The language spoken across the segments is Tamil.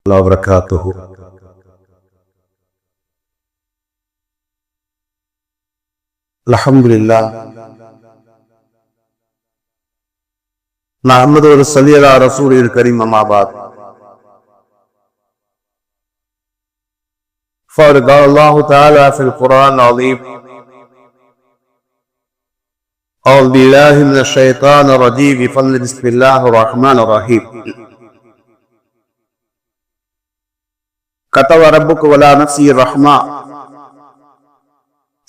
وبركاته. الحمد لله نحمده ونصلي على رسوله الكريم أما بعد. فقد قال الله تعالى في القرآن العظيم: أعوذ بالله من الشيطان الرجيم بسم الله الرحمن الرحيم. كتب ربك ولا نفسه الرحمة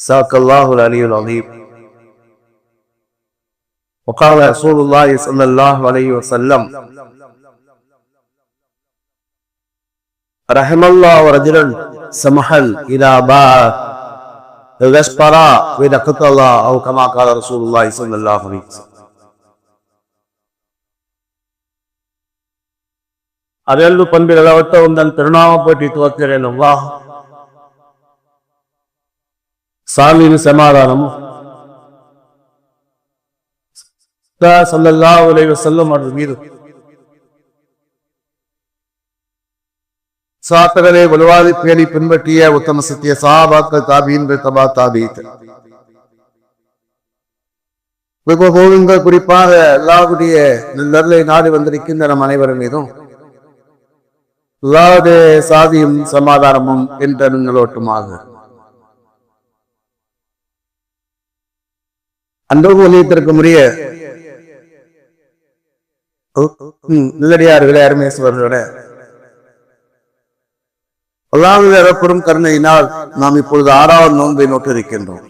صدق الله العلي العظيم. وقال رسول الله صلى الله عليه وسلم: رحم الله رجلا سمحا إلى باء غشبرا ودقت الله أو كما قال رسول الله صلى الله عليه وسلم. ಅದೆಲ್ಲೂ ಪಂಬಿರ ಒಟ್ಟ ಒಂದನ್ನು ತಿರುನಾಮ ಪಟ್ಟಿ ತೋರ್ತಿರೇನು ಅಲ್ಲಾಹ್ சாமியின் சமாதானம் ஸல்லல்லாஹு அலைஹி வஸல்லம் அவர்கள் மீது சாத்தகரை வலுவாதி பேணி பின்பற்றிய உத்தம சத்திய சஹாபாக்கள் தாபீன்கள் தபா தாபீத் குறிப்பாக அல்லாஹ்வுடைய நல்லருளை நாடி வந்திருக்கின்ற நம் அனைவரும் மீதும் அல்லாஹ்வுடைய சாதியும் சமாதானமும் என்ற நிங்களோட்டுமாக. அன்பு ஒலியத்திற்குரிய நல்லடியார்களே, அருமேஸ்வரர்களோட அல்லாஹ்வுடைய அருட்பெரும் கருணையினால் நாம் இப்பொழுது 6வது நோன்பை நோட்டு இருக்கின்றோம்.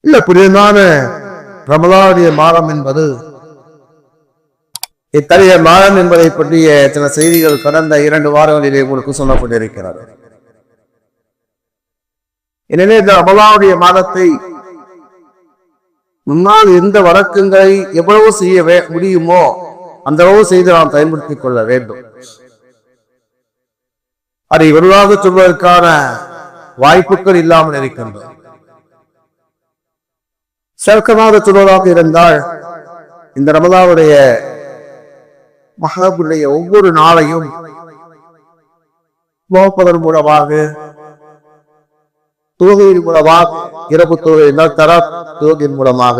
இல்ல, புனிதமான ரமலானுடைய மாதம் என்பது இத்தகைய மாதம் என்பதை பற்றிய சில செய்திகள் கடந்த 2 வாரங்களிலே உங்களுக்கு சொல்லப்பட்டிருக்கிறது. எனவே இந்த ரமலானுடைய மாதத்தை முன்னால் எந்த வழக்கங்களை எவ்வளவு செய்ய முடியுமோ அந்த அளவு செய்து நாம் பயன்படுத்திக் கொள்ள வேண்டும். அதை விரிவாக சொல்வதற்கான வாய்ப்புகள் இல்லாமல் இருக்கின்றன. சுருக்கமாக சொல்வதாக இருந்தால், இந்த ரமலானுடைய மஹாபுடைய ஒவ்வொரு நாளையும் நோப்பதன் மூலமாக, தொழுகையின் மூலமாக, இரவு தொழுகை தர தொழுகையின் மூலமாக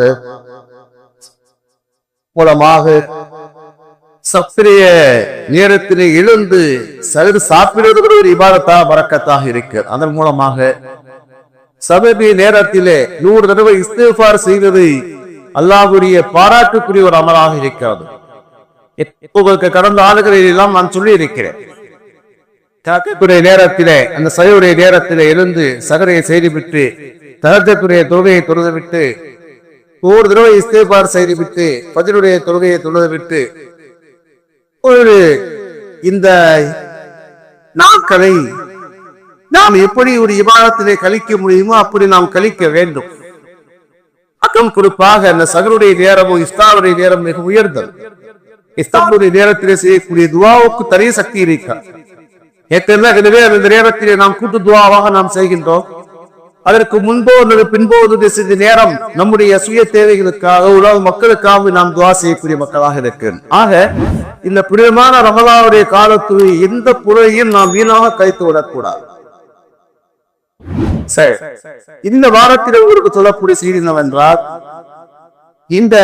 சப்ரிய நேரத்திலே எழுந்து சகர் சாப்பிடுவது ஒரு இபாதத்தாக பரக்கத்தாக இருக்கு. அதன் மூலமாக சபபி நேரத்திலே 100 தடவை இஸ்திக்ஃபார் செய்வது அல்லாஹ்வுடைய பாராட்டுக்குரிய ஒரு அமலாக இருக்கிறது. உங்களுக்கு கடந்த ஆளுகளில் எல்லாம் நான் சொல்லி இருக்கிறேன். நேரத்திலே அந்த சையுடைய நேரத்திலே எழுந்து சகரையை செய்துவிட்டு தஹஜ்ஜுடைய தொழுகையை தொழுதுவிட்டு 100 தடவை இஸ்திக்ஃபார் செய்துவிட்டு ஃபஜ்ருடைய தொழுகையை தொழுதுவிட்டு ஒரு இந்த நாட்களை நாம் எப்படி ஒரு இபாதத்திலே கழிக்க முடியுமோ அப்படி நாம் கழிக்க வேண்டும். அக்கம் குறிப்பாக அந்த சகருடைய நேரமும் இஃப்தாருடைய நேரம் மிக உயர்ந்தது. இஃப்தாருடைய நேரத்திலே செய்யக்கூடிய துஆவுக்கு தனி சக்தி இருக்கிறது. எனவே அந்த நேரத்திலே நாம் கூட்டு துஆவாக நாம் செய்கின்றோம். அதற்கு முன்போ அல்லது பின்போ சிறிது நேரம் நம்முடைய சுய தேவைகளுக்காக உலக மக்களுக்காக நாம் துஆ செய்யக்கூடிய மக்களாக இருக்கிறோம். ஆக இந்த புனிதமான ரமலானுடைய காலத்தில் எந்த பொருளையும் நாம் வீணாக கழித்து விடக்கூடாது. சரி, இந்த வாரத்தில் உங்களுக்கு சொல்லக்கூடிய செய்தி என்னவென்றால், இந்த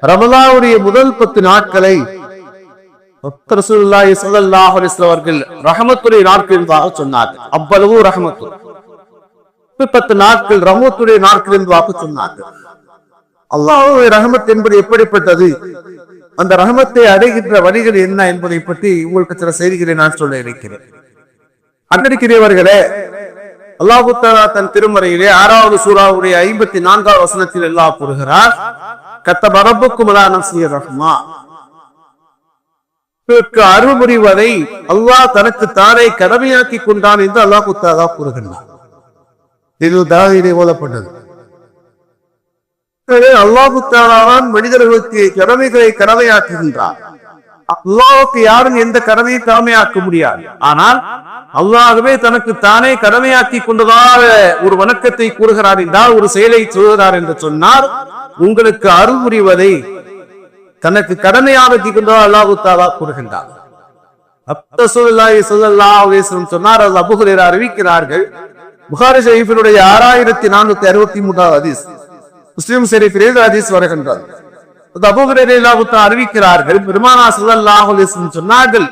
ரமலானுடைய முதல் 10 நாட்களை ரசூலுல்லாஹி ஸல்லல்லாஹு அலைஹி வஸல்லம் அவர்கள் ரஹமத்துடைய நாட்கள் என்பதாக சொன்னார்கள். அவ்வளவு ரஹமத்து 10 நாட்கள் ரஹமத்துடைய நாட்கள் என்பதாக சொன்னார்கள். அல்லாஹ்வுடைய ரஹமத் என்பது எப்படிப்பட்டது, அந்த ரஹமத்தை அடைகின்ற வழிகள் என்ன என்பதை பற்றி உங்களுக்கு சில செய்திகளை நான் சொல்ல இருக்கிறேன். அன்பிற்குரியவர்களே, அல்லாஹ் தஆலா தன் திருமறையிலே 6வது சூராவுடைய 54வது வசனத்தில் அல்லாஹ் கூறுகிறார்: கத்தப ரப்புக்கும் அலா நஃப்ஸிஹி ரஹ்மா. அருள் புரிவதை அல்லாஹ் தனக்கு தானே கடமையாக்கி கொண்டான் என்று அல்லாஹ் தஆலா கூறுகின்றார். இது தாயிலே ஓதப்பட்டது. அல்லாஹ் தஆலா மனிதர்களுக்கு கடமைகளை கடமையாக்குகின்றார். அல்லாஹ்வுக்கு யாரும் எந்த கடமையை கடமையாக்க முடியாது. ஆனால் அல்லாஹ்வே தனக்கு தானே கடமையாக்கி கொண்டதாக ஒரு வணக்கத்தை கூறுகிறார் என்றால், ஒரு செயலை சொல்கிறார் என்று சொன்னார், உங்களுக்கு அருள் புரிவதை தனக்கு கடமையாக்கி கொண்டோ அல்லாஹு தஆலா கூறுகின்றார். ரசூலுல்லாஹி ஸல்லல்லாஹு அலைஹி வஸல்லம் சொன்னார், அபூ ஹுரைரா அறிவிக்கிறார்கள், புகாரி ஷரீஃபினுடைய 6463 ஹதீஸ், முஸ்லிம் ஷரீஃபிலே ஹதீஸ் வருகின்றது. அபூ ஹுரைரா ரலியல்லாஹு தஆலா அறிவிக்கிறார்கள், பெருமானார் ஸல்லல்லாஹு அலைஹி வஸல்லம் சொன்னார்கள்,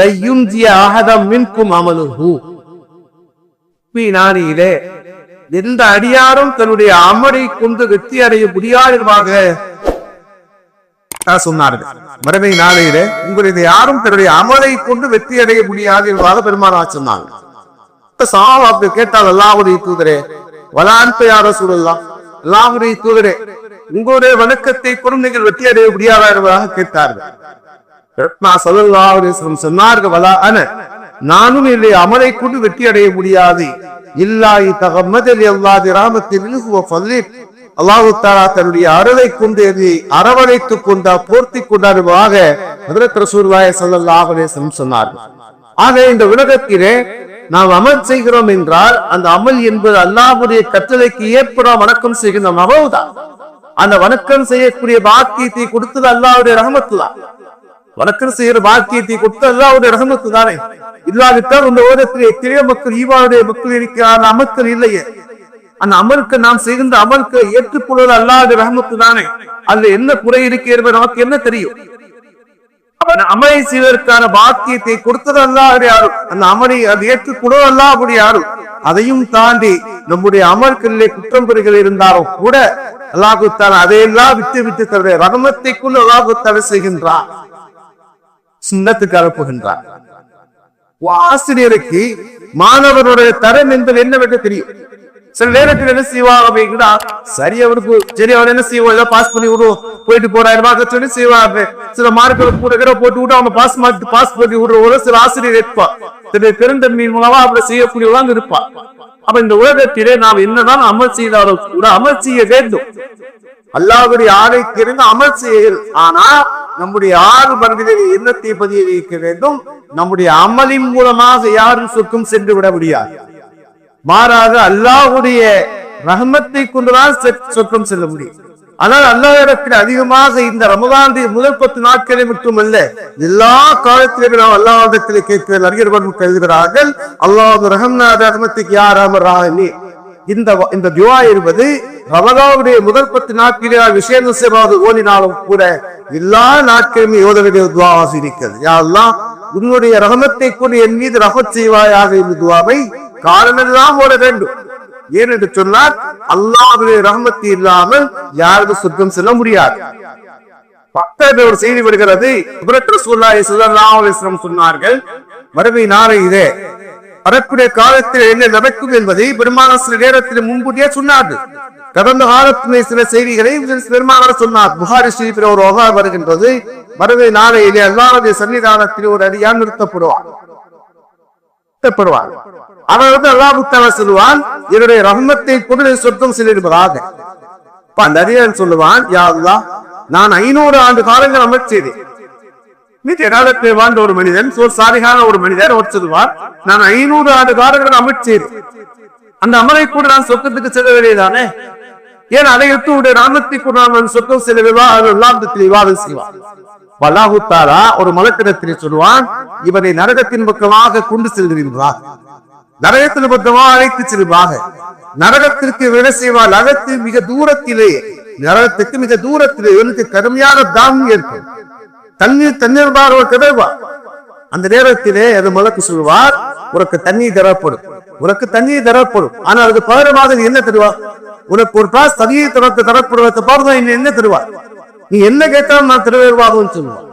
லை யுன்ஜி அஹதம் மின்கும் அமலுஹு, நானிலே எந்த அடியாரும் தன்னுடைய அமலை கொண்டு வெற்றி அடைய முடியாதவாக சொன்னார்கள். மறுமை நாளையிலே உங்களுடைய யாரும் தன்னுடைய அமலை கொண்டு வெற்றி அடைய முடியாது என்பதாக பெருமானார் சொன்னாங்க. சஹாபாக்கள் கேட்டால், அல்லாஹ்வுடைய தூதரே, வலா அன்த யா ரசூலல்லாஹ், அல்லாஹ்வுடைய தூதரே, உங்களுடைய வணக்கத்தை கொண்டு நீங்கள் வெற்றி அடைய முடியாதா என்பதாக கேட்டார்கள். ஸல்லல்லாஹு அலைஹி வஸல்லம் சொன்னார்கள், வலா அன, நானும் என்னுடைய அமலை கொண்டு வெற்றி அடைய முடியாது. இல்லாஹி தகம்மதலி அல்லாஹ் ரஹ்மத்திஹி வ ஃபضله, அல்லாஹ் தஆலா தன்னுடைய அருளை கொண்டு அரவணைத்துக் கொண்ட போர்த்தி கொண்டாடுவாக ஹஜ்ரத் ரசூலுல்லாஹி ஸல்லல்லாஹு அலைஹி வஸல்லம் சொன்னார்கள். ஆக இந்த உலகத்திலே நாம் அமல் செய்கிறோம் என்றால் அந்த அமல் என்பது அல்லாஹ்வுடைய கட்டளைக்கு ஏற்ப வணக்கம் செய்கின்ற அமல்தான். அந்த வணக்கம் செய்யக்கூடிய பாக்கியத்தை கொடுத்தது அல்லாஹ்வுடைய ரஹ்மத்து தான். வணக்கம் செய்கிற பாக்கியத்தை கொடுத்தது அல்லாஹ்வுடைய ரஹ்மத்து தானே. இல்லாவிட்டால் இந்த உலகத்திலே எத்தனையோ மக்கள் ஈவானுடைய மக்கள் இருக்கிறார், அமல்கள் இல்லையே. அந்த அமலுக்கு நாம் செய்கின்ற அமலுக்கு ஏற்றுக்கொள்வது அல்லாஹ்வுடைய ரஹ்மத்து தானே. அதுல என்ன குறை இருக்கிறது நமக்கு என்ன தெரியும்? அமலை செய்வதற்கான பாக்கியத்தை கொடுத்தது அல்லாஹ்வுடைய அருள். அந்த அமலை அது ஏற்றுக்கொள்வது அல்லாஹ்வுடைய அருள். அதையும் தாண்டி நம்முடைய அமல்களிலே குற்றம் குறைகள் இருந்தாலும் கூட அல்லாஹ் தஆலா அதையெல்லாம் விட்டு தன்னுடைய ரஹ்மத்தை கொண்டு அல்லாஹ் தஆலா செய்கின்றார், சுன்னத்துக்கு அனுப்புகின்றார். ஆசிரியருக்கு மாணவருடைய தரம் என்பது என்னவென்று தெரியும். சில நேரத்தில் என்ன செய்வாங்க, சரி அவருக்கு சரி அவர் என்ன செய்வோம், பாஸ் பண்ணி விடுவோம், போயிட்டு போறாரு சொல்லி செய்வாங்க. சில மார்க்குகள் போட்டு விட்டு அவங்க பாஸ் பண்ணி விடுற சில ஆசிரியர் இருப்பா, சில பெருந்தன்மையின் மூலமா அப்படி செய்யக்கூடியவங்க இருப்பா. அப்ப இந்த உலகத்திலே நாம் என்னதான் அமல் செய்தாலும் கூட அமல் செய்ய வேண்டும். அல்லாஹ்வுடைய ஆணைக்கு இருந்து அமல் செய்ய, ஆனா நம்முடைய 6 மனிதர்களை எண்ணத்தை பதிய வைக்க வேண்டும். நம்முடைய அமலின் மூலமாக யாரும் சொர்க்கம் சென்று விட முடியாது. மாறாக அல்லாஹ்வுடைய ரஹ்மத்தை கொண்டுதான் சொர்க்கம் செல்ல முடியும். ஆனால் அல்லாஹ்விடத்தில் அதிகமாக இந்த ரமதானுடைய முதல் 10 நாட்களை மட்டுமல்ல, எல்லா காலத்திலும் நாம் அல்லாஹ்விடத்தில் கேட்கிற அறிஞர்கள் கருதுகிறார்கள், அல்லாஹ் ரஹ்மனா ரஹ்மத்துக்கு யா ரஹ்மர் ரஹீம். இந்த துஆ என்பது ரமதானுடைய முதல் 10 நாட்களில் விசேஷ சேவாவது ஓதினாலும் கூட எல்லா நாட்களுமே ஓத வேண்டிய துஆவாக இருக்கிறது. யா அல்லாஹ், உன்னுடைய ரஹ்மத்தை கொண்டு என் மீது ரஹ்மத் செய்வாயாக இந்த துஆவை காலமெல்லாம் ஓட வேண்டும். ஏனென்று சொன்னால் அல்லாஹ்வுடைய ரஹ்மத் இல்லாமல் யாருக்கும் சொர்க்கம் செல்ல முடியாது. பக்கத்தில் ஒரு செய்தி வருகிறது, ரசூலுல்லாஹி ஸல்லல்லாஹு அலைஹி வஸல்லம் சொன்னார்கள், மறுமை நாளையிலே வரக்கூடிய காலத்தில் என்ன நடக்கும் என்பதை பெருமானார் சில நேரத்தில் முன்கூட்டியே சொன்னார்கள். கடந்த காலத்திலே சில செய்திகளை பெருமானார் சொன்னார். புகாரி ஷரீஃபில் ஒரு வஹாப் வருகின்றது, மறுமை நாளையிலே அல்லாஹ்வுடைய சன்னிதானத்தில் ஒரு அடியான் நிறுத்தப்படுவார். அவர் அல்லாஹ் தஆலா சொல்லுவான், என்னுடைய ரஹ்மத்தை கொண்டு சொர்க்கம் செல்லுவதாக. அந்த அடியான் சொல்லுவான், யா அல்லாஹ், நான் 500 ஆண்டு காலங்கள் அமல் செய்தேன். வாழ்ந்த ஒரு மனிதன், சாலிகான ஒரு மனிதர் சொல்லுவார், நான் 500 ஆண்டு காலங்கள் அமல் செய்தேன். அந்த அமலை கூட நான் சொர்க்கத்துக்கு செல்ல வேண்டியதானே? ஏன் அதை எடுத்து ராமத்தை கூட நான் சொர்க்கம் செல்ல விவாதம் செய்வான். அல்லாஹ் தஆலா ஒரு மலக்கிடத்தில் சொல்லுவான், இவனை நரகத்தின் பக்கமாக கொண்டு செல்கிறீர்களா? நரகத்தின் பக்கமாக அழைத்து செல்வாக. நரகத்திற்கு விட செய்வார். நரகத்தில் மிக தூரத்திலே, நரகத்துக்கு மிக தூரத்திலே இவனுக்கு கடுமையான தாகம் ஏற்படும். தண்ணீர் பார் கதவார். அந்த நேரத்திலே அது மலக்கு சொல்வார், உனக்கு தண்ணீர் தரப்படும், உனக்கு தண்ணீர் தரப்படும். ஆனால் அதுக்கு பகரமாக என்ன தருவார்? உனக்கு ஒரு கிளாஸ் தண்ணீர் தரப்படுவதை பாருங்க, என்ன தருவார்? நீ என்ன கேட்டாலும் நான் திருவேறுவாகவும் சொல்லுவார்.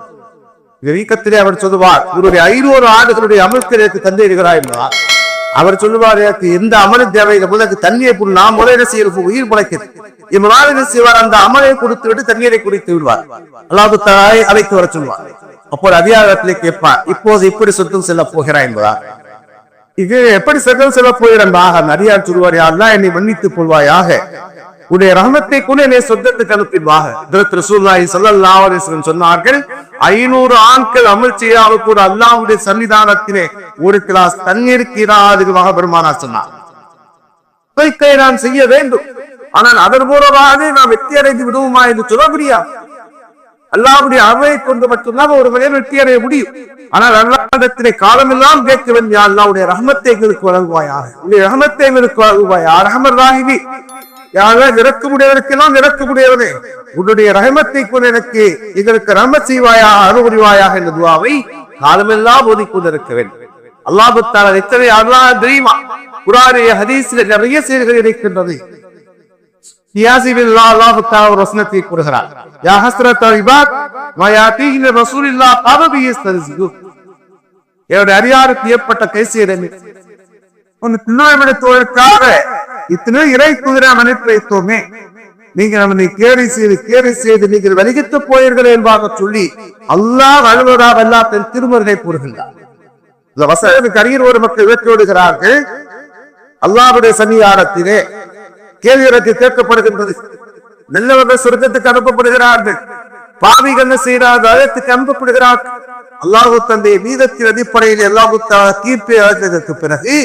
வீக்கத்திலே அவர் சொல்லுவார், இவருடைய 500 ஆண்டுகளுடைய அமல்களுக்கு தந்தை இருக்கிறார் என்பதார். அவர் சொல்லுவார், எனக்கு எந்த அமலும் தேவையில்லை, முதலுக்கு தண்ணியை போடு, நான் முறையில செய்ய உயிர் பழைக்கிறது. இவரால் செய்வார், அந்த அமலை கொடுத்து விட்டு தண்ணீரை குடித்து விடுவார். அல்லாஹ் தஆலா அழைத்து வர சொல்வார். அப்போ அதிகாரத்திலே கேட்பார், இப்போது இப்படி சொர்க்கம் செல்ல போகிறாய் என்பதார். இது எப்படி சொர்க்கம் செல்ல போகிறான்? நரியார் சொல்வார், யா அல்லாஹ், என்னை மன்னித்துக் கொள்வாயாக, உடைய ரஹ்மத்தை கொண்டு என்னை சொர்க்கத்துக்கு அனுப்பிடுவாக. ரசூலுல்லாஹி ஸல்லல்லாஹு அலைஹி வஸல்லம் சொன்னார்கள், 500 ஆண்கள் அமல் செய்யாமல் கூட அல்லாஹ்வுடைய சன்னிதானத்திலே ஒரு கிளாஸ் தண்ணீருக்கு இராததாக பெருமானார் சொன்னார். நான் செய்ய வேண்டும், ஆனால் அதன் மூலமாக நாம் வெற்றி அடைந்து விடுவோமா என்று சொல்ல முடியாது. அல்லாஹ்வுடைய அருளை கொண்டு மட்டும்தான் ஒரு மனிதன் வெற்றி அடைய முடியும். ஆனால் அல்லாஹ்விடத்திலே காலமெல்லாம் கேட்க வேண்டும், யா அல்லாஹ்வுடைய ரஹ்மத்தை எங்களுக்கு வழங்குவாயாக, உன்னுடைய ரஹ்மத்தை எங்களுக்கு வழங்குவாயா, ரஹ்மர் ராஹிமி, யா அல்லாஹ் இறக்கமுடையவருக்கெல்லாம் இறக்கமுடையவனே, உன்னுடைய ரஹ்மத்தை கொண்டு எங்களுக்கு ரஹ்மத் செய்வாயா, அருள் புரிவாயாக என்ற துஆவை காலமெல்லாம் ஓதிக்கொண்டிருக்க வேண்டும். அல்லாஹ் தஆலா எத்தனை அல்லாஹ் தெரியுமா? குர்ஆனிலே ஹதீஸிலே நிறைய செய்திகள் இருக்கின்றது. அல்லாஹ் தஆலா ஒரு வசனத்தை கூறுகிறார், யா ஹஸ்ரத்தல் இபாத் மா யாதீஹி ரசூலுல்லாஹ் கபி யஸ்தர்ஜு, என்னுடைய அடியாருக்கு ஏற்பட்ட கைசேதமே, உன் திருநாமத்துக்காக இத்தனை இறை தூதரை அனுப்பி வைத்தோமே, நீங்க நம்மை கேலி செய்து நீங்கள் வலிகித்து போயீர்கள் என்பதாக சொல்லி அல்லாஹ் அழுவதாக அல்லாஹ் தன் திருமறை கூறுகின்றார். இந்த வசனத்துக்கு அருகில் ஒரு மக்கள் வெற்றி விடுகிறார்கள். அல்லாஹ்வுடைய சன்னிதானத்திலே கேள்வி கேட்கப்படுகின்றது. நல்லவர்கள் சொர்க்கத்துக்கு அனுப்பப்படுகிறார்கள், பாவிகள் என்ன செய்கிறார்கள், அதற்கு அனுப்பப்படுகிறார்கள். அல்லாஹ் தந்தை வீதத்தின் அடிப்படையில் அல்லாஹ் தீர்ப்பை அளித்ததற்கு பிறகு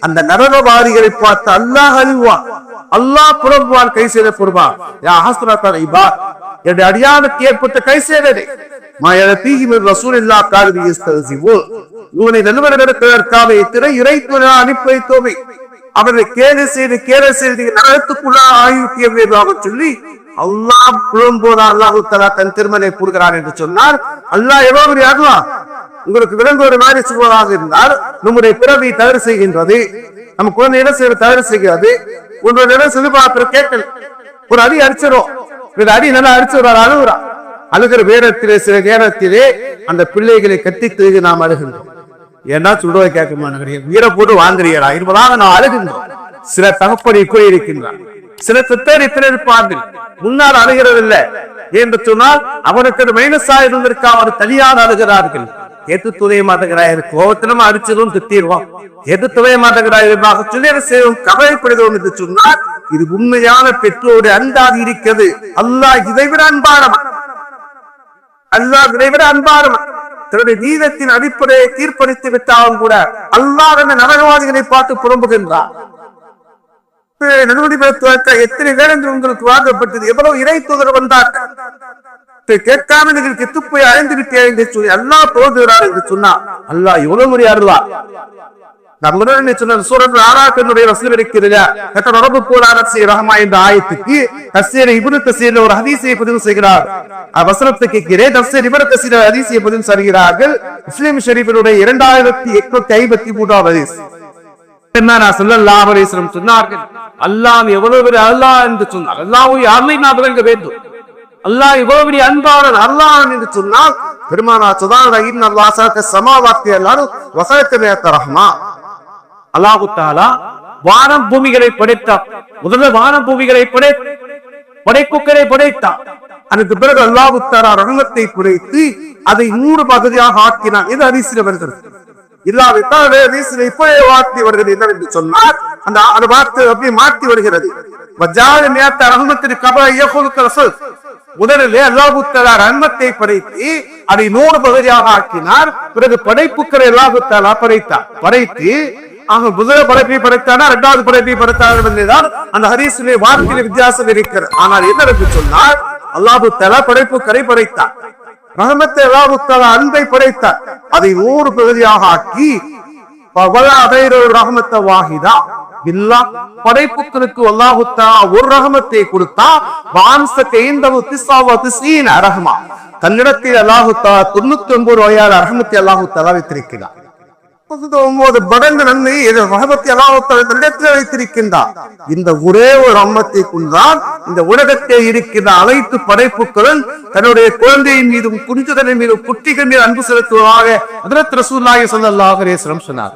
அந்த நரகவாதிகளை பார்த்து அல்லாஹ் அழிவான், அல்லாஹ் புறம்புவான், கை செய்யப்படுவான். என்னுடைய அடியானுக்கு ஏற்பட்ட கை சேதனை இவனை நண்பர்களுக்காக இத்தனை இறைத்துறை அனுப்பி வைத்தோமே, அவரை கேடு செய்து நரகத்துக்குள்ள ஆயுத்தியதாக சொல்லி அல்லாஹ் புலம்போது அல்லாஹ் தஆலா தன் திருமலை கூறுகிறான் என்று சொன்னார். அல்லாஹ் எவ்வளவு ஆகலாம் உங்களுக்கு விளங்குவது மாதிரி சொல்வதாக இருந்தால், நம்முடைய பிறவி தவறு செய்கின்றது, நம்ம குழந்தை என்ன செய்ய தவறு செய்கிறது, உன்னோட சிறுபாத்திர கேட்கல் ஒரு அடி அடிச்சிடும், அடி நல்லா அடிச்சு அழுகுறா, அழுகிற வேரத்திலே சில நேரத்திலே அந்த பிள்ளைகளை கட்டித்து நாம் அழுகின்றோம். ஏன்னா சொல்றதை கேட்க மாட்டேங்கிறீங்க, வீர போட்டு வாங்குறீங்களா என்பதாக நான் அழுகின்றோம். சில தகப்பனை கூட இருக்கின்றான், சில பெற்றோர் இத்தனை இருப்பார்கள், முன்னால் அழுகிறது இல்லை என்று சொன்னால் அவனுக்கு மைனஸா இருந்திருக்கா, அவர் தனியாக அழுகிறார்கள். எது துணைய மாட்டேங்கிறாய், கோபத்தினமா அடிச்சதும் திட்டிடுவோம், எது துணைய மாட்டேங்கிறாய் சொல்லி செய்வோம், கவலைப்படுகிறோம் என்று சொன்னால் இது உண்மையான பெற்றோரு அன்பாக இருக்கிறது. அல்லாஹ் இதைவிட அன்பானவன், அல்லாஹ் இதைவிட அன்பானவன். தன்னுடைய நீதத்தின் அடிப்படையை தீர்ப்பளித்து விட்டாலும் கூட அல்லாஹ் அந்த நரகவாதிகளை பார்த்து புறம்புகின்றார். எத்தனை வேடங்கள் உங்களுக்கு வாங்கப்பட்டது, எவ்வளவு இறை தூதர் வந்தார்கள், கேட்காம நீங்கள் கெத்து போய் அழைந்து விட்டே என்று சொல்லி அல்லாஹ் தோன்றுகிறார் என்று சொன்னா அல்லாஹ் எவ்வளவு முறை அருள்வார். நம்முடைய சொன்ன சூரத் ஆராக்கனுடைய வசனம் இருக்கிறது, ரப்பு போல அரசி ரஹ்மா என்ற ஆயத்துக்கு தஃசீர் இப்னு கஸீர் ஒரு ஹதீஸை பதிவு செய்கிறார். வசனத்துக்கு கீழே தஃசீர் இப்னு கஸீர் ஹதீஸை பதிவு செய்கிறார்கள். முஸ்லிம் ஷரீஃபினுடைய 2853வது ஹதீஸ். பெருமானா ஸல்லல்லாஹு அலைஹி வஸல்லம் சொன்னார்கள், அல்லாஹ் எவ்வளவு பெரிய அல்லாஹ் என்று சொன்னார். அல்லாஹ்வை யாரை நாம் விளங்க வேண்டும், அல்லாஹ் எவ்வளவு பெரிய அன்பாளன் அல்லாஹ் என்று சொன்னால் பெருமானா சொன்னார்கள், இன்னல்லாஹ் ஸலக ஸமாவாத்தி அல்லாஹ் வஸலக ரஹ்மா. அல்லாஹ் தஆலா வானம் பூமிகளை படைத்தார். முதல்ல வானம் பூமிகளை படைப்புக்களை படைத்தார். அதற்கு பிறகு அல்லாஹ் தஆலா ரஹ்மத்தை படைத்து அதை 100 பகுதியாக ஆக்கினார். இது ஹதீஸில் வருகிறது. இல்லாவிட்டால் ஹதீஸில் இப்போவே வார்த்தை வருகிறது என்னவென்று சொன்னால் அந்த வார்த்தை அப்படியே மாற்றி வருகிறது. முதலிலே அல்லாஹ் தஆலா ரஹ்மத்தை படைத்து அதை 100 பகுதியாக ஆக்கினார். பிறகு படைப்புக்களை அல்லாஹ் தஆலா படைத்து முதல் படைப்பை படைத்தானா இரண்டாவது படைப்பை படைத்தார் என்றுதான் அந்த ஹதீஸிலே வார்த்தையிலே வித்தியாசம் இருக்கிறது. ஆனால் என்னவென்று சொன்னால் அல்லாஹ் தஆலா படைப்புக்களை படைத்தார், ரஹ்மத்தை அல்லாஹ் தஆலா அன்பை படைத்தார், அதை 100 பகுதியாக ஆக்கி ரஹ்மத்த வாஹிதா பில்லாஹ் படைப்புக்களுக்கு அல்லாஹ் தஆலா ஒரு ரஹ்மத்தை கொடுத்தா ரஹ்மா தன்னிடத்தில் அல்லாஹ் தஆலா 99 வகையான ரஹ்மத்தை அல்லாஹ் தஆலா வைத்திருக்கிறார். 9 மடங்கு நன்மை ரஹ்மத்தை அல்லாஹ் தஆலா தன்னிடத்தில் வைத்திருக்கின்றார். இந்த ஒரே ஒரு ரஹ்மத்தை கொண்டுதான் இந்த உலகத்தில் இருக்கிற அனைத்து படைப்புகளும் தன்னுடைய குழந்தையின் மீதும் குஞ்சுதலின் மீதும் குட்டிகள் மீது அன்பு செலுத்துவதாக ஹஜ்ரத் ரசூலுல்லாஹி ஸல்லல்லாஹு அலைஹி வஸல்லம் சொன்னார்.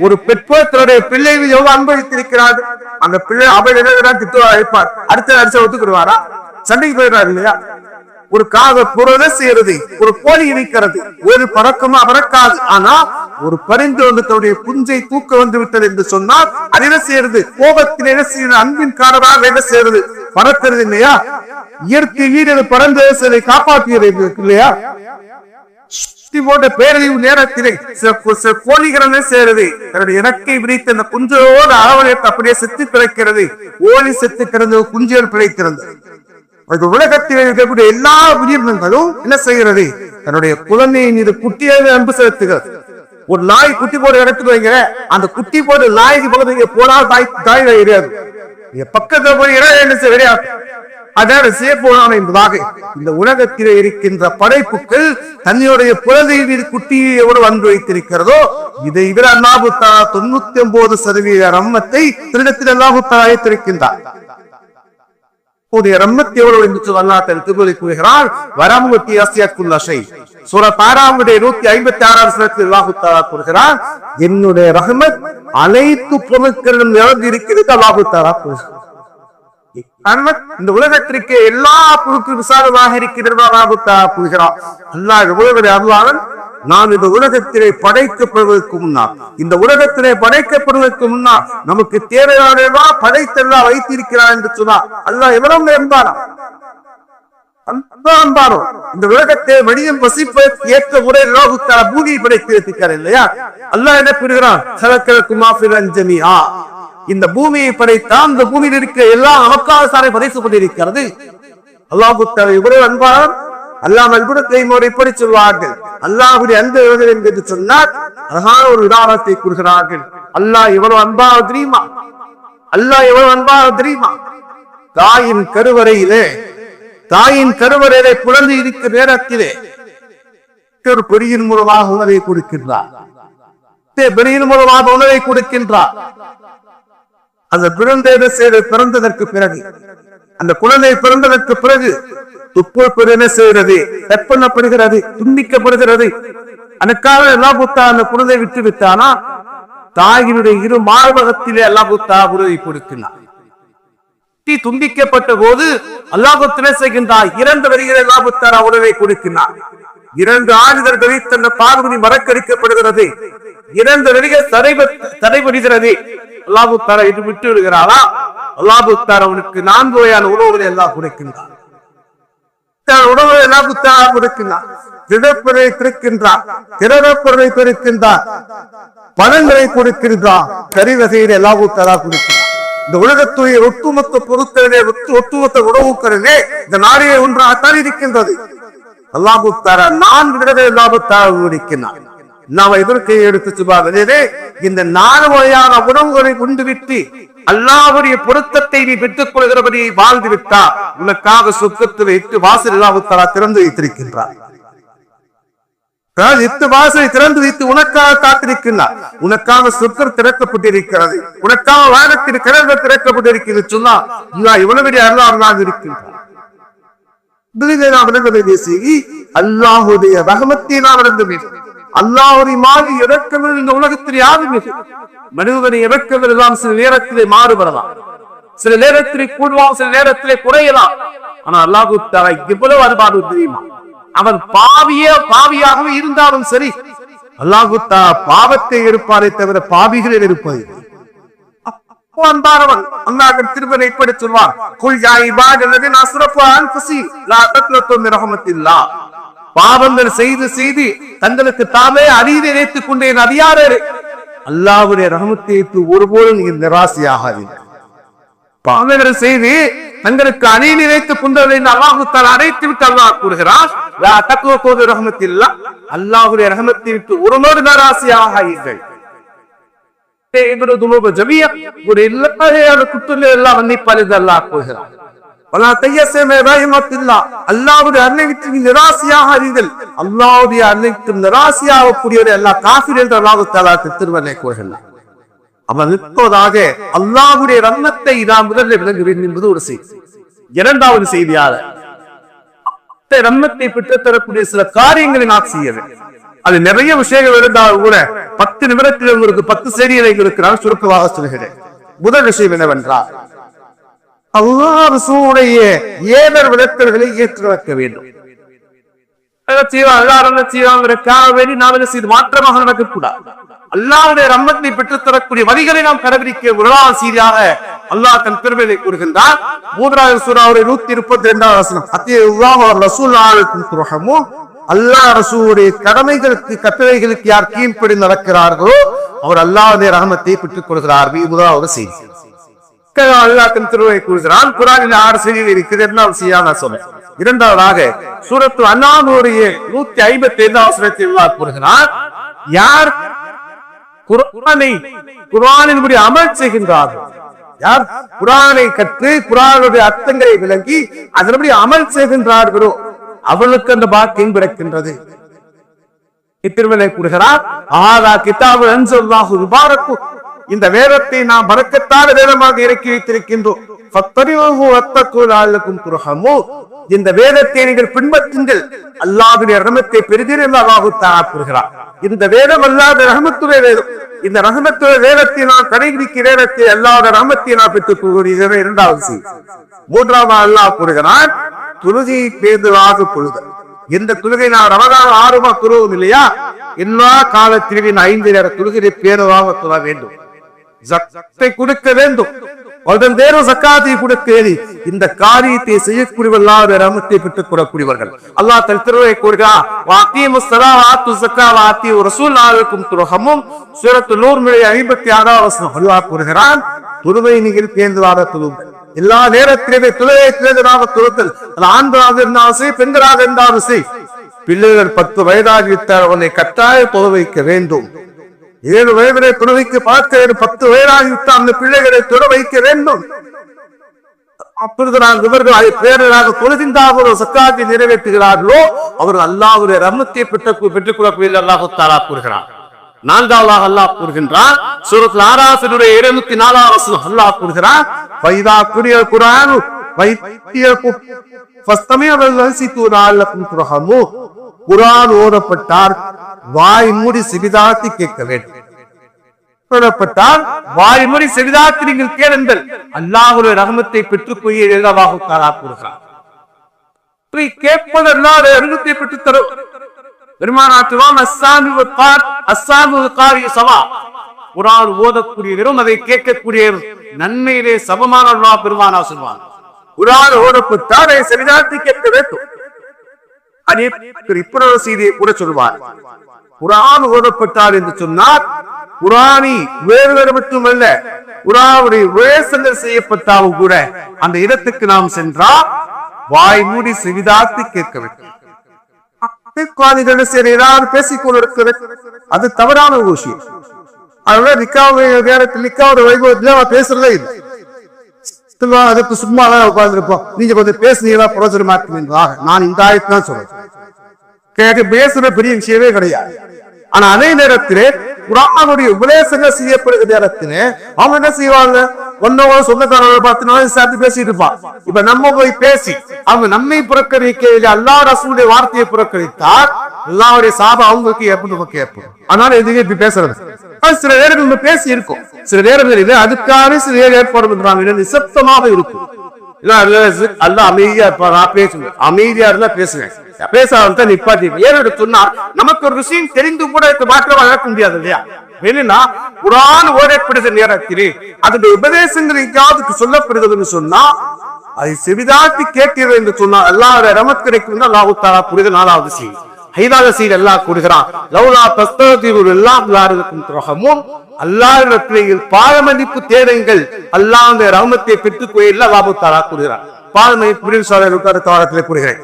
ஒரு பெற்றோர் தன்னுடைய பிள்ளை மீது எவ்வளவு அன்பு வைத்திருக்கிறார். அந்த பிள்ளை அவைதான் திட்டுவா வைப்பார், அடுத்த அடிச்ச ஒத்துக்கிடுவாரா, சண்டைக்கு போயிடுறாரு இல்லையா. ஒரு காக புறத செய்யறது, ஒரு கோழி இணைக்கிறது, ஒரு பறக்கமா பறக்காது. ஆனா ஒரு பரிந்து வந்து தன்னுடைய குஞ்சை தூக்க வந்து விட்டது என்று சொன்னால் அது என்ன செய்யறது, கோபத்தில் என்ன செய்யறது, அன்பின் காரணமாக என்ன செய்யறது, பறக்கிறது இல்லையா. இயற்கை வீடு பறந்து காப்பாற்றுகிறது இல்லையா. போன்ற பேரழிவு நேரத்திலே கோழிகளை சேருது, தன்னுடைய இறக்கை விரித்து அந்த குஞ்சோடு அரவணைத்து அப்படியே செத்து பிழைக்கிறது. ஓலி செத்து கிடந்த குஞ்சுகள் பிழைக்கிறது. உலகத்தில் இருக்கக்கூடிய எல்லா உயிரினங்களும் என்ன செய்கிறது? தன்னுடைய குழந்தையின் மீது குட்டியாக அன்பு செலுத்துகிறது. ஒரு நாய் குட்டி போட இடத்துக்கு வைங்க, அந்த குட்டி போட்டு நாய்க்கு பக்கத்து போனால் தாய் கிடையாது, பக்கத்துல போய் என்ன கிடையாது. அதாவது செய்யப்போனான் என்பதாக இந்த உலகத்திலே இருக்கின்ற படைப்புகள் தன்னுடைய குழந்தையின் மீது குட்டியை எவ்வளவு அன்பு வைத்திருக்கிறதோ, இதை விட அல்லாஹ் தஆலா 99% ரஹ்மத்தை திருடத்தில் அல்லாஹ் தஆலா வைத்திருக்கின்றார். ரஹ்மத் எவ்வளவு என்று அல்லாஹ் கூறுகிறார், வரஹ்மத்தி வஸிஅத் குல்ல ஷை. சூரா தாராவுடைய 156 வசனத்தில் அல்லாஹ் தஆலா கூறுகிறார், என்னுடைய ரஹ்மத் அனைத்து பொருட்களிலும் நிறைந்து இருக்கிறது. அல்லாஹ் தஆலா கூறுகிறார், இந்த உலகத்திற்கு எல்லா பொருட்களும் விசாலமாக இருக்கிறது. அல்லாஹ் தஆலா கூறுகிறார், அல்லாஹ் எவ்வளவு அருளாளன். நாம் இந்த உலகத்திலே படைக்கப்படுவதற்கு முன்னால், இந்த உலகத்திலே படைக்கப்படுவதற்கு முன்னால் நமக்கு தேவையானவா படைத்தெல்லாம் வைத்திருக்கிறார் என்று சொன்னார். அல்லாஹ் எவ்வளவு என்பாரோ இந்த உலகத்தை மனிதன் வசிப்பதற்கு ஏற்ற முறை பூமியை படைத்திருக்கிறார் இல்லையா? அல்லாஹ் என்ன கூறுகிறான், இந்த பூமியை படைத்தான், இந்த பூமியில் இருக்கிற எல்லா நமக்காக சாரை படைத்துக் கொண்டிருக்கிறது. அல்லாஹ் இவ்வளவு அன்பாளன். அல்லாமல் இப்படி சொல்வார்கள், அல்லாஹுடைய அன்பு என்று சொன்னார். அழகான ஒரு உதாரணத்தை கூறுகிறார்கள். அல்லாஹ் எவ்வளவு அன்பாக தெரியுமா? அல்லாஹ் எவ்வளவு அன்பாக தெரியுமா? தாயின் கருவறையிலே குழந்தை இருக்கிற நேரத்திலே ஒரு பெரியின் மூலமாக உணவை கொடுக்கின்றார். பெரியின் மூலமாக உணவை கொடுக்கின்றார். அந்த பிறந்ததற்கு பிறகு, அந்த குழந்தை பிறந்ததற்கு பிறகு துப்புள் என்ன செய்கிறது? தற்பண்ணப்படுகிறது, துண்டிக்கப்படுகிறது. அதுக்காக அல்லாஹ் அந்த குழந்தை விட்டு விட்டானா தாயினுடைய இரு மார்பகத்திலே அல்லாஹ் உதவி கொடுக்கிறார். துண்டிக்கப்பட்ட போது அல்லாஹ் செய்கின்றார், 2 வரிகளை அல்லாஹ் உணவை கொடுக்கிறார். 2 ஆயுதர்களை தன்னை பார்வதி மறக்கடிக்கப்படுகிறது, 2 வரிகள் தடைபடுகிறது. அல்லாஹ் தஆலா இது விட்டு விடுகிறாரா? அல்லாஹ் தஆலா அவனுக்கு 4 வகையான உணவுகளை எல்லாம் கொடுக்கின்றார். உணவு எல்லாம் கொடுக்கின்றார். திடப்பொருளை கொடுக்கின்றார், திரவப்பொருளை கொடுக்கின்றார், பழங்களை கொடுக்கின்றார், கறி வகையில் எல்லாம் கொடுக்கின்றார். இந்த உலகத்துடைய ஒட்டுமொத்த பொருட்களிலே ஒட்டுமொத்த உணவுக்களிலே இந்த நாளையே ஒன்றாகத்தான் இருக்கின்றது. அல்லாஹ் தஆலா 4 தடவை அல்லாஹ் தஆலா கொடுக்கின்றார். நாம் எதற்கு எடுத்து சொல்வார்களே, இந்த 4 வகையான உணவுகளை உண்டு விட்டு அல்லாஹ்வுடைய பொருத்தத்தை நீ பெற்றுக் கொள்கிறபடி வாழ்ந்து விட்டார், உனக்காக சொர்க்கத்தில் 8 வாசல் அல்லாஹ் தஆலா திறந்து வைத்திருக்கின்றார். 8 வாசலை திறந்து வைத்து உனக்காக காத்திருக்கின்றார். உனக்காக சொர்க்கம் திறக்கப்பட்டிருக்கிறது, உனக்காக வானத்தில் கிணறுகள் திறக்கப்பட்டிருக்கிறது. சொன்னா இவ்வளவு அல்லாஹ் இருக்கின்றார். அல்லாஹுடைய ரஹ்மத்தை நாம் நடந்து அல்லாஹுடைய மாதிரி இறக்கங்கள் இந்த உலகத்தில் யாரும் இல்லை. மனிதனை இறக்கங்கள் எல்லாம் சில நேரத்திலே மாறுபடலாம், சில நேரத்திலே கூடுவான், சில நேரத்திலே குறையலாம். ஆனா அல்லாஹ் தஆலா எவ்வளவு அன்பானது தெரியுமா? அவன் பாவியாகவே இருந்தாலும் சரி, அல்லாஹ் தஆலா பாவத்தை எடுப்பாரே தவிர பாவிகளில் இருப்பது அன்பானவன். அல்லாஹ் திருமறை இப்படி சொல்வார், குல் யா இபாதல்லதீன அஸ்ரஃபு அன்ஃபுஸிஹிம் லா தக்னது மின் ரஹ்மத்தில்லாஹ். பாவங்கள் செய்து செய்து தங்களுக்கு தாமே அநீதி இழைத்துக் கொண்டேன், அதிகாரே அல்லாஹ்வுடைய ரஹ்மத்தை ஒருபோதும் நீங்க நிராசையாகாதீர்கள். பாவங்கள் செய்து தங்களுக்கு அநீதி இழைத்துக் கொண்டதை அல்லாஹ் தஆலா அழைத்து விட்டு அல்லாஹ் கூறுகிறார், லா தக்னது மின் ரஹ்மத்தில்லாஹ். அல்லாஹ்வுடைய ரஹ்மத்தை விட்டு ஒருபோது நிராசையாகாதீர்கள். ஒரு எல்லா குற்றங்களை எல்லாம் மன்னிப்பார் என்று அல்லாஹ் கூறுகிறார். அல்லாஹ்வுடைய அருளை விட்டு நிராசையாகாதீர்கள். அல்லாஹ்வுடைய அருளைக்கு நிராசையாகக்கூடியவரை அல்லாஹ் காஃபிர் என்று அல்லாஹ் தஆலா திருமறை கூறுகிறார். அவன் இப்போதாக அல்லாஹ்வுடைய ரஹ்மத்தை நாம் முதலில் விளங்க வேண்டும் என்பது ஒரு செய்தி. 2வது செய்தியாக ரஹ்மத்தை பெற்றுத்தரக்கூடிய சில காரியங்களை நாம் செய்ய வேண்டும். அது நிறைய விஷயங்கள் இருந்தாலும் கூட 10 நிமிடத்தில் உங்களுக்கு 10 செய்திகளை இருக்கிறார், சுருக்கமாக சொல்கிறேன். முதல் விஷயம் என்னவென்றால், அல்லாஹ் ரசூலுடைய ஏவர் விளக்கல்களை ஏற்று வைக்க வேண்டும். மாற்றமாக நடக்கக்கூடாது. அல்லாஹ்வுடைய ரஹ்மத்தை பெற்றுத்தரக்கூடிய வழிகளை நாம் கடைபிடிக்க முதலாவது செய்தியாக அல்லாஹ் தன் பெருமையை கூறுகின்றார். 3வது சூராவுடைய 132வது வசனம், அத்தியுல்லாஹ் வ ரசூலுல்லாஹி துர்ஹமு. அல்லாஹ் ரசூலுடைய கடமைகளுக்கு கட்டளைகளுக்கு யார் கீழ்ப்படி நடக்கிறார்களோ அவர் அல்லாஹ்வுடைய ரஹ்மத்தை பெற்றுக் கொள்கிறார். முதலாவது செய்தி. அல்லாஹ்வின் திருவை கூறுகிறான். குர்ஆனில் 6 செய்திகள் இருக்குது. என்ன விஷயம் நான் சொன்னேன். இரண்டாவதாக சூரத்து அன்ஆம் 155 வசனத்தில் அல்லாஹ் கூறுகிறான், யார் குர்ஆனின்படி அமல் செய்கின்றார்கள், யார் குர்ஆனை கற்று குர்ஆனுடைய அர்த்தங்களை விளங்கி அதன்படி அமல் செய்கின்றார்களோ அவர்களுக்கு அந்த பாக்கியம் கிடைக்கின்றது. இத்திருமலை கூறுகிறார், ஆஹா கிதாபு அன்ஸல்லாஹு முபாரக்கு, இந்த வேதத்தை நாம் பரக்கத்தான வேதமாக இறக்கி வைத்திருக்கின்றோம். ஃபத்தரிஹு வத்தகு லஅல்லகும் துர்ஹமூன், இந்த வேதத்தை நீங்கள் பின்பற்றுங்கள், அல்லாஹ்வுடைய ரஹமத்தை பெறுவீர்கள் என்று அல்லாஹ் தஆலா கூறுகிறார். இந்த வேதம் அல்லாஹ்வுடைய ரஹமத்துடைய வேதம். இந்த ரஹமத்துடைய வேதத்தை நான் கடைபிடிக்கிற வேதத்தை அல்லாஹ்வுடைய ரஹமத்தை நான் பெற்றுக் கொள்கிறேன். இரண்டாவது செய்தி. மூன்றாவது அல்லாஹ் கூறுகிறான், தொழுகையை பேணுதலாக கொள்ளுதல். இந்த தொழுகை நான் ரமதான் 6 தொழுவோம் இல்லையா, எல்லா காலத்திலும் 5 நேர தொழுகையை பேணுதலாக தொழ வேண்டும். ஜக்காத்தை கொடுக்க வேண்டும். ஜக்காத்தை கொடுக்க இந்த காரியத்தை செய்யக்கூடியவர்கள் ரஹமத்தை பெற்றுக் கொள்ளக்கூடியவர்கள். அல்லாஹ் தன் திருவை கூறுகிறார், வஅகீமுஸ் ஸலாத வஆத்து ஸக்காத வஅத்தீஉ ரசூல் லஅல்லகும் துர்ஹமூன். சூரத்து நூர் 56 வசனம் அல்லாஹ் கூறுகிறான், தொழுகை நீங்கள் பேணுதலாக தொழுங்கள். எல்லா நேரத்திலே தொழுகை பேணுதலாக தொழுதல். ஆண்களாக இருந்தாலும் சரி, பெண்களாக இருந்தாலும் சரி, பிள்ளைகள் 10 வயதாகிவிட்டால் அவனை கட்டாய தொழ வைக்க வேண்டும். 7 வயதிலே தொழ வைக்க பார்க்க 10 வயதாகிவிட்டால் அந்த பிள்ளைகளை தொழ வைக்க வேண்டும். அப்பொழுது இவர்கள் அதை பேரராக தொழுகின்றார்களோ, சக்காத்தை நிறைவேற்றுகிறார்களோ அவர்கள் அல்லாஹ்வுடைய ரஹமத்தை பெற்றுக் கொள்ளக்கூடிய அல்லாஹ் தஆலா கூறுகிறார். நான்காவதாக அல்லாஹ் கூறுகின்றார், சூரத்துல் ஆராஃப் 204 வசனம் அல்லாஹ் கூறுகிறார், ஃபைதா குரியல் குர்ஆன் வைத்தியகும் ஃபஸ்தமிஉ லஹசிது லஅல்லகும் துர்ஹமூன். குர்ஆன் ஓதப்பட்டால் வாய் மூடி செவிதாத்தி கேட்க வேண்டும். ஓதப்பட்டால் வாய் மூடி செவிதாத்தி நீங்கள் கேளுங்கள், அல்லாஹ்வுடைய ரஹமத்தை பெற்றுக் கொள்வீர்கள் என்று அல்லாஹ் தஆலா கூறுகிறார். கேட்பது அல்லாஹ்வுடைய ரஹமத்தை பெற்றுத் தரும். பெருமானார் குர்ஆன் ஓதக்கூடியவரும் அதை கேட்கக்கூடிய நன்மையிலே சமமான பெருமானார் சொல்வார். குர்ஆன் ஓதப்பட்டால் அதை செவிதாத்தி கேட்க வேண்டும். இப்பொரு செய்தியை கூட சொல்வார், குர்ஆன் ஓதப்பட்டார் என்று சொன்னார், குர்ஆனி வேறு மட்டுமல்ல, குர்ஆனுடைய வேசங்கள் செய்யப்பட்டாலும் கூட அந்த இடத்துக்கு நாம் சென்றால் வாய் மூடி செவிதாத்தி கேட்க வேண்டும். பேசிக்கொண்டிருக்கிறது அது தவறான விஷயம். அதனால வைபவத்தில் பேசுறதே இல்லை. அதுக்கு சும்மா உட்கார்ந்துருப்போம். நீங்க கொஞ்சம் பேசுனீங்களா பிரயோஜனமாக்குவீங்களாக நான் இந்த ஆயத்தை தான் சொல்றேன். கேட்க பேசுற பெரிய விஷயமே கிடையாது. ஆனா அதே நேரத்திலே குர்ஆனுடைய உபதேசங்கள் செய்யப்படுகிற நேரத்திலே அவங்க என்ன செய்வாங்க, ஒன்னோட சொந்தக்காரர்கள் பார்த்து சேர்த்து பேசிட்டு இருப்பான். இப்ப நம்ம போய் பேசி அவங்க நம்மை புறக்கணிக்க அல்லாஹ் ரசூலுடைய வார்த்தையை புறக்கணித்தால் அல்லாஹ்வுடைய சாபம் அவங்களுக்கு எப்படி கேட்போம். அதனால எதுக்கு இப்படி பேசுறது. சில நேரங்கள் நம்ம பேசி இருக்கும், சில நேரங்களில் அதுக்கான சில ஏற்பாடு நிசப்தமாக இருக்கும். அல்ல அமைதியா இருப்பா, நான் பேசுவேன், அமைதியா இருந்தா பேசுவேன், பேசாத நிப்பாட்டி. ஏன்னு சொன்னா நமக்கு ஒரு விஷயம் தெரிந்து கூட மாற்றமாக இருக்க முடியாது இல்லையா. ஏன்னா குர்ஆன் ஓதப்படுகிற நேரத்திலே அதனுடைய உபதேசங்கள் எங்காவது சொல்லப்படுகிறதுன்னு சொன்னா அதை செவிதாத்தி கேட்கிறது என்று சொன்னால் அல்லாஹ்வுடைய ரஹமத் கிடைக்கும். அல்லாஹ் தஆலா புரித 4வது செய்தி. 5வது செய்தி அல்லாஹ் கூறுகிறான், லௌலா தஸ்தக்பிருல்லாஹ் லஅல்லகும் துர்ஹமூன். அல்லாஹ்விடத்தில் பாவமன்னிப்பு தேடுங்கள், அல்லாஹ்வுடைய ரஹமத்தை பெற்றுக் கொள்ள அல்லாஹ் தஆலா கூறுகிறான். பாவமன்னிப்பு கூறுகிறேன்.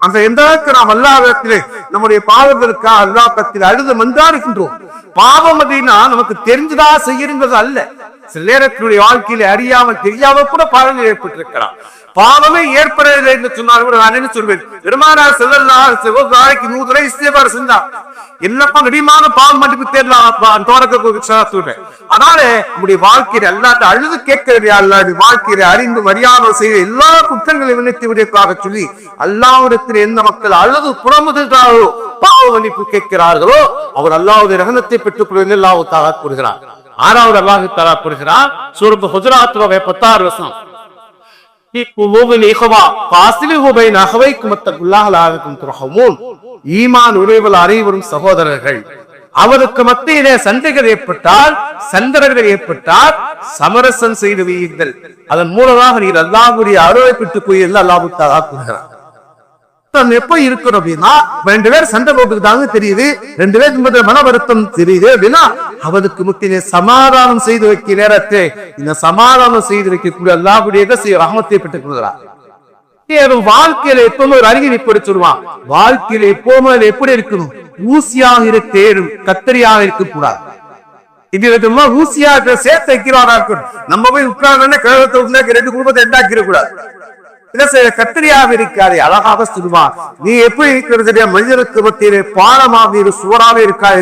அந்த எந்த நாம் அல்லாஹ்விடத்திலே நம்முடைய பாவங்களுக்காக அல்லாஹ்விடத்தில் அழுது மன்றாடுகின்றோம். பாவம் அப்படின்னா நமக்கு தெரிஞ்சதா செய்யறது அல்ல. சில நேரத்தினுடைய வாழ்க்கையில அறியாமல் தெரியாமல் கூட பாவங்கள் ஏற்பட்டிருக்கிறார். பாவமே ஏற்படவில்லை என்று சொன்னால் கூட நான் என்ன சொல்வேன், பெருமானார் ஸல்லல்லாஹு அலைஹி வஸல்லம் நாளைக்கு 100 தடவை இஸ்திக்பார் செஞ்சார். எல்லாப்பா நடிமான பாவம் மன்னிப்பு தேடலாம் சொல்றேன். அதனால நம்முடைய வாழ்க்கையில அல்லாஹ்ட்ட அழுது கேட்கிறது, அல்லாஹ்வுடைய வாழ்க்கையில அறிந்து மரியாதை செய்ய எல்லா குற்றங்களையும் விண்ணப்பித்து விடுவதற்காக சொல்லி அல்லாஹ்விடத்தில் எந்த மக்கள் அழுது புறமுதுகிறார்களோ பாவ மன்னிப்பு கேட்கிறார்களோ அவர் அல்லாஹ்வுடைய ரஹமத்தை பெற்றுக் கொள்வதில் அல்லாஹ் தஆலா கூறுகிறார். 6வது அல்லாஹ் தஆலா கூறுகிறார், சூரத்து ஹுஜராத் 16 வசனம், ஈமான் உடையவர்கள் அனைவரும் சகோதரர்கள், அவருக்கு மத்தியிலே சண்டைகள் ஏற்பட்டால் சமரசம் செய்து வையுங்கள், அதன் மூலமாக நீர் அல்லாஹ்வுடைய அருளை பெற்றுக் கொள்ள அல்லாஹ் தஆலா கூறுகிறார். எப்ப இருக்கணும் அப்படின்னா, ரெண்டு பேர் சண்டை போட்டுக்கிட்டாங்க தெரியுது, ரெண்டு பேருக்கு மன வருத்தம் தெரியுது அப்படின்னா, அவருக்கு முக்கிய சமாதானம் செய்து வைக்க நேரத்தை இந்த சமாதானம் செய்து வைக்கக்கூடிய அல்லாஹ்வுடைய ரஹ்மத்தை பெற்றுக் கொள்கிறார். வாழ்க்கையில எப்பவுமே ஒரு அறிவிப்பு சொல்லுவான், வாழ்க்கையில எப்பவுமே எப்படி இருக்கணும், ஊசியாக இருக்கணும், கத்தரியாக இருக்கக்கூடாது. இது ஊசியாக சேர்த்து வைக்கிறவரா இருக்கணும். நம்ம போய் உட்கார்ந்து கழகத்தை ரெண்டு குடும்பத்தை எண்டாக்கிட கூடாது. கத்திரியாக இருக்காது. அழகாக சொல்லுவான், நீ எப்படி இருக்கிறது மனிதனுக்கு மத்தியிலே பாலமாக இரு, சுவராக இருக்காது.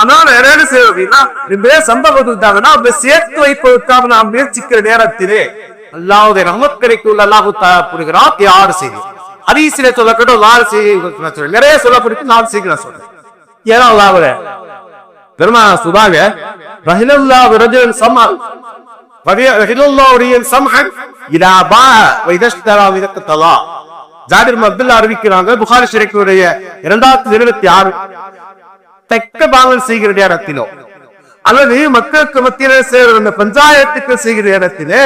அதனால என்ன செய்யும் அப்படின்னா, சம்பவத்துட்டாங்கன்னா சேர்த்து வைப்பதற்காக நாம் முயற்சிக்கிற நேரத்திலே அல்லாஹ்வுடைய ரஹ்மத்துக்கு அல்லாஹ் தஆலா யார் செய்தி ஹதீஸிலே சொல்லப்பட்ட 4 செய்தி நிறைய சொல்லப்பட்டு 4 செய்தி நான் சொல்றேன். ஏன்னா அல்லாஹ்வே பெருமானா சுபாக ரஹிலல்லாஹு ரஜுலன் சமல் அறிவிக்கிறாங்க. புகாரி ஷரீஃபினுடைய 2026 தெக்க பாங்கல் செய்கிற நேரத்திலோ அல்லது மக்களுக்கு மத்தியிலே சேர்ந்த பஞ்சாயத்துக்கு செய்கிற இடத்திலே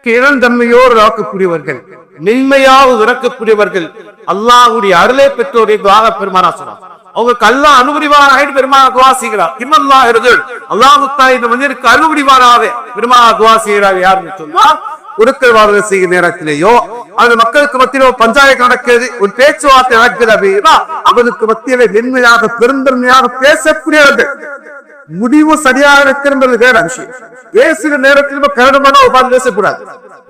கிழந்தன்மையோடு இறக்கக்கூடியவர்கள், மென்மையாக இறக்கக்கூடியவர்கள், அல்லாஹ்வுடைய அருளை பெற்றோரையாக பெருமானா சொன்னார். அவங்க கல்லா அனுபவிவான பெருமான துவா செய்கிறார். இம்மல்லா இருதல் அல்லாஹ் இந்த மனிதருக்கு அனுபவிவானாவே பெருமான துவா செய்கிறார். யாருன்னு சொன்னா, ஒடுக்கல்வாதம் செய்கிற நேரத்திலேயோ அது மக்களுக்கு மத்தியிலோ பஞ்சாயத்து நடக்கிறது, ஒரு பேச்சுவார்த்தை நடக்குது அப்படின்னா அவனுக்கு மத்தியிலே மென்மையாக பெருந்தன்மையாக பேசக்கூடியவர்கள், முடிவு சரியாக இருக்கிறது வேற விஷயம். பேசுகிற நேரத்தில் கரடமான உட்கார்ந்து பேசக்கூடாது.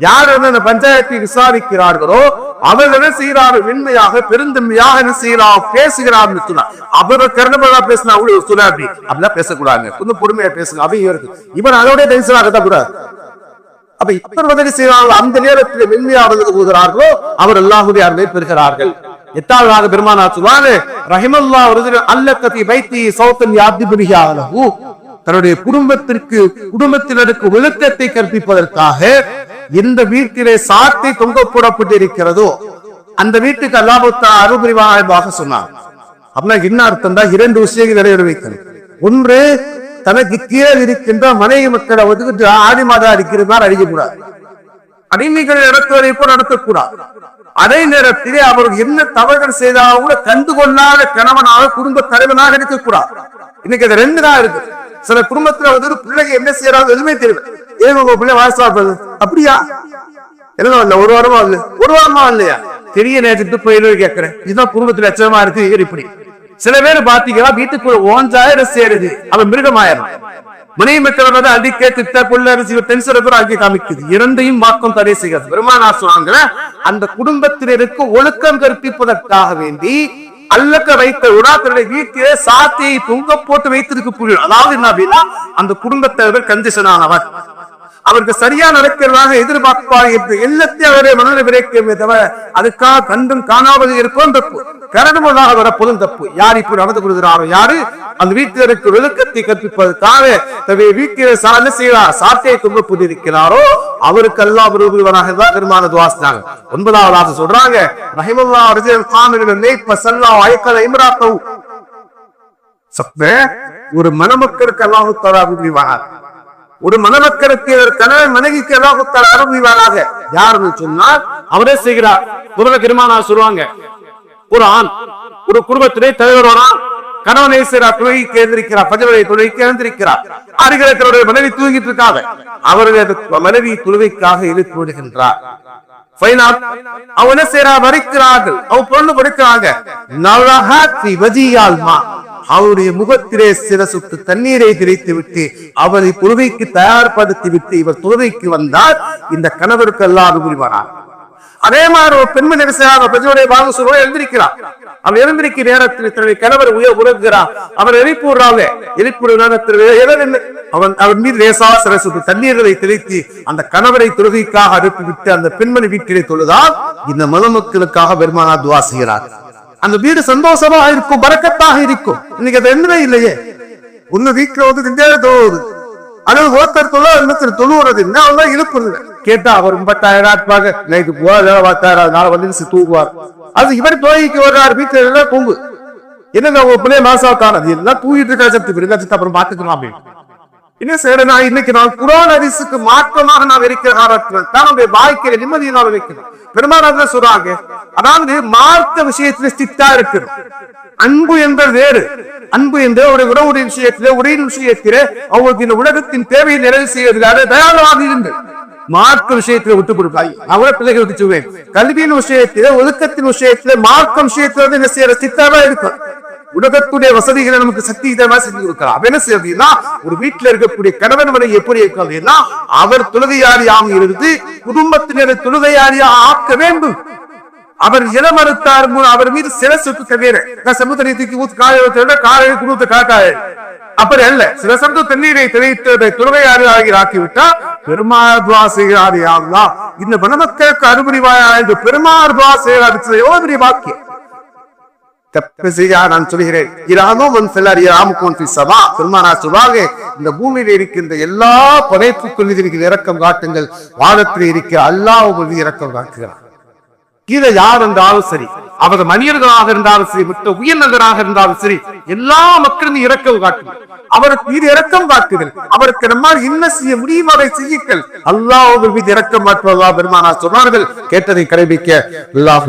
யார் அந்த பஞ்சாயத்தை விசாரிக்கிறார்களோ அவர்கள் என்ன செய்யறாரு, வெண்மையாக பெருந்தன்மையாக என்ன செய்யலாம் பேசுகிறார்னு சொன்னார். அவரை கரடமாக பேசினா அவ்வளவு சொன்ன அப்படி அப்படிலாம் பேசக்கூடாது, கொஞ்சம் பொறுமையா பேசுங்க. அவையும் இருக்கு. இவன் அதோட டென்ஷனாக கூடாது. அப்ப இப்ப உதவி செய்வார்கள். அந்த நேரத்தில் மென்மையாக போகிறார்களோ அவர் அல்லாஹ்வுடைய அருளை பெறுகிறார்கள். எட்டாவதாக பெருமானார் சொல்வாரு, ரஹிமல்லாஹு ரஜுலன் அல்லகதி பைத்தி சௌத்தன் யாதிபிஹாலஹு, தன்னுடைய குடும்பத்தினருக்கு ஒழுக்கத்தை கற்பிப்பதற்காக எந்த வீட்டிலே சாட்டை தொங்க போடப்பட்டிருக்கிறதோ அந்த வீட்டுக்கு அல்லாஹ் தஆலா அருள் புரிவானாக சொன்னார். அப்படின்னா என்ன அர்த்தம் தான், 2 விஷயங்கள் நிறைவேற்றணும். ஒன்று, தனக்கு கீழே இருக்கின்ற மனைவி மக்களை ஒதுக்கிட்டு ஆடி மாதா இருக்கிறார் அழிக்கக்கூடாது, அடிமைகள் நடத்துவதை போல் நடத்தக்கூடாது. அதே நேரத்திலே அவர் என்ன தவறுகள் செய்தாலும் கூட கண்டுகொள்ளாத கணவனாக குடும்ப தலைவனாக இருக்கக்கூடாது. இன்னைக்கு அது 2 தான் இருக்கு. சில குடும்பத்துல வந்து பிள்ளைங்க என்ன செய்யறாங்க எதுவுமே தெரியல. ஏன் உங்க பிள்ளை வாய்ப்பாடுறது அப்படியா, என்ன இல்ல ஒரு வாரமா இல்லையா, தெரிய நேரத்துக்கு போயிடு கேட்கிறேன். இதுதான் குடும்பத்துல லட்சணமா இருக்கு. இப்படி சில பேர் பாத்தீங்கன்னா வீட்டுக்குள்ள ஓஞ்சாயிரம் சேருது, அவன் மிருகமாயிரம். மனைவி மக்கள் அடிக்க திட்ட கொள்ள காமிக்குது. 2ஐயும் வாக்கம் தடை செய்கிறது. பெருமானார் சொன்னாங்க, அந்த குடும்பத்தினருக்கு ஒழுக்கம் கற்பிப்பதற்காக வேண்டி அல்லக்க வைத்த உடாத்தருடைய வீட்டிலே சாத்தியை தொங்க போட்டு வைத்திருக்க புரியும். அதாவது என்ன அப்படின்னா, அந்த குடும்பத்தவர் கண்டிஷனானவர், அவருக்கு சரியா நடக்கிறதாக எதிர்பார்ப்பார் என்று எல்லாத்தையும் அவரே மனதில் விரைக்குமே தவிர அதுக்காக கண்டும் காணாமல் இருக்கும் தப்பு, கரணமாக வரப்போதும் தப்பு. யார் இப்ப நடந்து கொள்கிறாரோ, யாரு அந்த வீட்டிற்கு ஒழுக்கத்தை கற்பிப்பதற்காக தன்னுடைய வீட்டில் என்ன செய்கிறார், சாட்டையை தொங்க போட்டிருக்கிறாரோ அவருக்கு அல்லாஹ் விரும்புவனாக தான் பெருமான துவாசினாங்க. 9ஆவதாக சொல்றாங்க, ரஹிமல்லாஹு ரஜுலன் காமிலன் லைஃப ஸல்லல்லாஹு அலைஹி இம்ராத்தஹு, ஒரு மணமக்களுக்கு அல்லாஹ் தஆலா விரும்புவானாக, ஒரு மணமக்களுக்கு கணவன் மனைவிக்கு அல்லாஹ் தஆலா அருள்வானாக. யாருன்னு சொன்னால் அவரே செய்கிறார். பெருமானார் சொல்லுவாங்க, ஒரு ஆண் ஒரு குடும்பத்திலே தலைவரோட கணவனை தொழுகைக்கு எழுந்திருக்கிறார், பஜனை தொழுகைக்கு எழுந்திருக்கிறார். அருகிலே தன்னுடைய மனைவி தூங்கிட்டு இருக்காங்க, அவருடைய மனைவி தொழுகைக்காக எழுப்பி விடுகின்றார். அவன் என்ன செய்யறா, மறைக்கிறார்கள், அவன் பொண்ணு படுக்கிறாங்க. அவருடைய முகத்திலே சில சொட்டு தண்ணீரை திரைத்து விட்டு அவரை தொழுகைக்கு தயார்படுத்தி விட்டு இவர் தொழுகைக்கு வந்தால் இந்த கணவருக்கு எல்லாம் புரிவாரார். அதே மாதிரி ஒரு பெண்மணி வாங்க சொல்ல எழுந்திருக்கிறார். அவர் எழுந்திருக்கிற நேரத்தில் தன்னுடைய கணவர் உறங்குகிறார். அவர் எழுப்பிடுறாங்க. எழுப்பிட நேரத்தில் அவர் மீது லேசா சில சொட்டு தண்ணீர்களை தெளித்து அந்த கணவரை தொழுகைக்காக அனுப்பிவிட்டு அந்த பெண்மணி வீட்டிலே தொழுதால் இந்த மணமக்களுக்காக பெருமானார் துஆ செய்கிறார். அந்த வீடு சந்தோஷமா இருக்கும், பரக்கத்தாக இருக்கும். இன்னைக்கு அது என்னவே இல்லையே. ஒண்ணு வீட்டுல வந்து தொழுவது அல்லது ஒருத்தர் தொழுவது இழுப்புறது. கேட்டா அவர் ரொம்ப டயர்டாக நைட்டு வந்து தூங்குவார். அது இவர் தொழிலுக்கு வர்றாரு, வீட்டுல எல்லாம் தூங்கு என்ன உங்க பிள்ளைய மாசாத்தானது எல்லாம் தூங்கிட்டு இருக்கா, சத்து அப்புறம் பாத்துக்கலாம் அப்படின்னு. என்ன செய்யறேன்னா இன்னைக்கு நான் குர்ஆன் ஹதீஸுக்கு மாற்றமாக நான் இருக்கிற காரணத்தினால் தன்னுடைய வாழ்க்கையில நிம்மதியை நான் வைக்கணும். பெருமாள் சொல்றாங்க, அதாவது மார்க்க விஷயத்துல ஸ்ட்ரிக்டா இருக்கணும். அன்பு என்பது வேறு. அன்பு என்ற ஒரு உறவுடைய விஷயத்திலே உடையின் விஷயத்திலே அவங்களுக்கு இந்த உலகத்தின் தேவையை நிறைவு செய்வதற்காக தயாராக இருந்து மார்க்க விஷயத்துல விட்டு கொடுப்பாய். அவரை பிள்ளைகளுக்கு சொல்வேன், கல்வியின் விஷயத்திலே ஒழுக்கத்தின் விஷயத்திலே மார்க்க விஷயத்துல வந்து என்ன செய்யற ஸ்ட்ரிக்டாவா இருக்கும். உலகத்துடைய வசதிகளை நமக்கு சக்திதமா செஞ்சு கொடுக்கலாம். என்ன செய்யறதுன்னா ஒரு வீட்டுல இருக்கக்கூடிய கணவன் மனை எப்படி இருக்காதுன்னா அவர் தொழுகையாளியாக இருந்து குடும்பத்தினரை தொழுகையாளியா ஆக்க வேண்டும். அவர் இன மறுத்தார் அவர் மீது சில சொத்து வேற சமுத்திரத்துக்கு ஊத்து காலையை குடுத்த காக்காய அப்படி அல்ல. சில சமத்து தண்ணீரை தெளித்ததை தொழுகையாளியாக ஆக்கிவிட்டா பெருமாள் துவா செய்கிறாரியா இந்த மணமக்களுக்கு அனுமதிவாயா என்று பெருமாள் துவா செய்கிறார். எவ்வளவு பெரிய வாக்கியம். நான் சொல்கிறேன், இந்த பூமியில இருக்கின்ற எல்லா படைப்புக்குள் இருக்கிற இரக்கம் காட்டுங்கள், வானத்தில் இருக்க அல்லாஹ் இரக்கம் காட்டுகிறார். இதை யார் என்றாலும் சரி, அவர் மனிதர்களாக இருந்தாலும் சரி, மற்ற உயிரினங்களாக இருந்தாலும் சரி, எல்லா மக்களும் இரக்கம் காட்டுங்கள். அவருக்கு மீது இரக்கம் காட்டுங்கள். அவருக்கு நம்மால் என்ன செய்ய முடியும் அதை செய்யுங்கள். அல்லாஹ் மீது இரக்கம் காட்டுவதா பெருமானார் சொன்னார்கள். கேட்டதை கடைபிடிக்க அல்லாஹ்